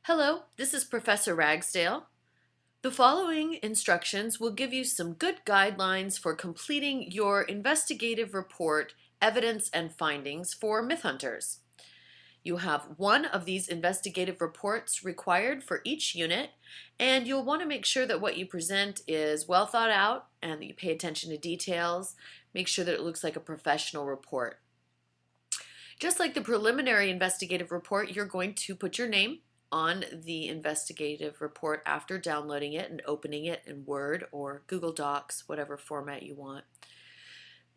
Hello, this is Professor Ragsdale. The following instructions will give you some good guidelines for completing your investigative report, evidence, and findings for myth hunters. You have one of these investigative reports required for each unit, and you'll want to make sure that what you present is well thought out and that you pay attention to details. Make sure that it looks like a professional report. Just like the preliminary investigative report, you're going to put your name on the investigative report after downloading it and opening it in Word or Google Docs, whatever format you want.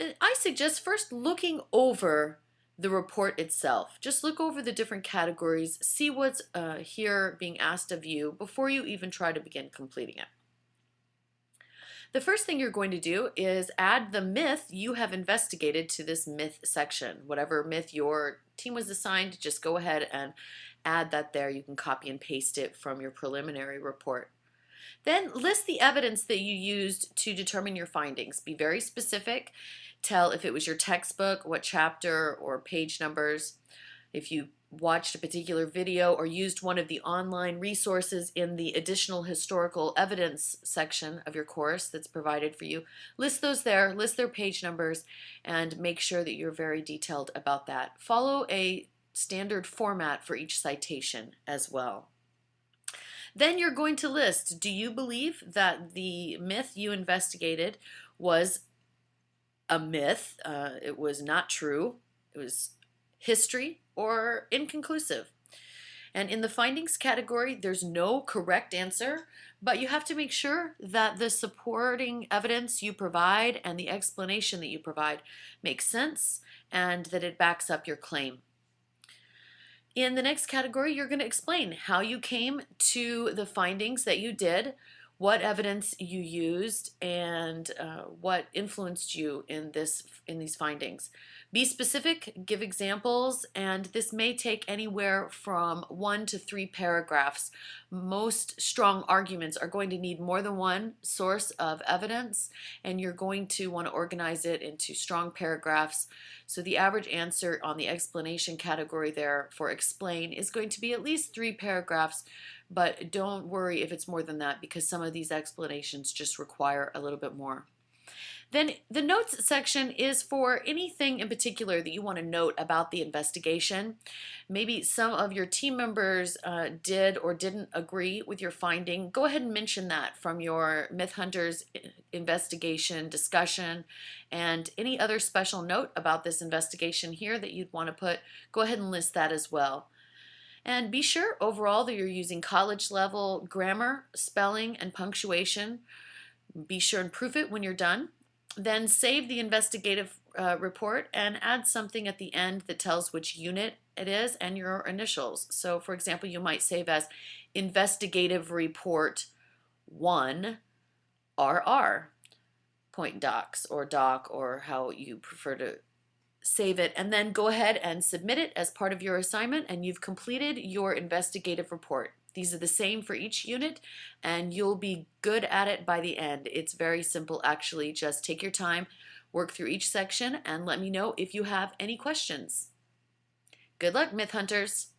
And I suggest first looking over the report itself. Just look over the different categories, see what's here being asked of you before you even try to begin completing it. The first thing you're going to do is add the myth you have investigated to this myth section. Whatever myth your team was assigned, just go ahead and add that there. You can copy and paste it from your preliminary report. Then list the evidence that you used to determine your findings. Be very specific. Tell if it was your textbook, what chapter or page numbers. If you watched a particular video or used one of the online resources in the additional historical evidence section of your course that's provided for you, list those there, list their page numbers, and make sure that you're very detailed about that. Follow a standard format for each citation as well. Then you're going to list, do you believe that the myth you investigated was a myth, it was not true, it was history, or inconclusive? And in the findings category, there's no correct answer, but you have to make sure that the supporting evidence you provide and the explanation that you provide makes sense and that it backs up your claim. In the next category, you're going to explain how you came to the findings that you did, what evidence you used, and what influenced you in these findings. Be specific, give examples, and this may take anywhere from 1 to 3 paragraphs. Most strong arguments are going to need more than one source of evidence, and you're going to want to organize it into strong paragraphs. So the average answer on the explanation category there for explain is going to be at least 3 paragraphs, but don't worry if it's more than that because some of these explanations just require a little bit more. Then the notes section is for anything in particular that you want to note about the investigation. Maybe some of your team members did or didn't agree with your finding. Go ahead and mention that from your Myth Hunters investigation discussion, and any other special note about this investigation here that you'd want to put, go ahead and list that as well. And be sure overall that you're using college level grammar, spelling, and punctuation. Be sure and proof it when you're done. Then save the investigative report and add something at the end that tells which unit it is and your initials. So for example, you might save as Investigative Report 1 RR, point docs or doc or how you prefer to save it, and then go ahead and submit it as part of your assignment and you've completed your investigative report. These are the same for each unit and you'll be good at it by the end. It's very simple actually. Just take your time, work through each section, and let me know if you have any questions. Good luck, Myth Hunters!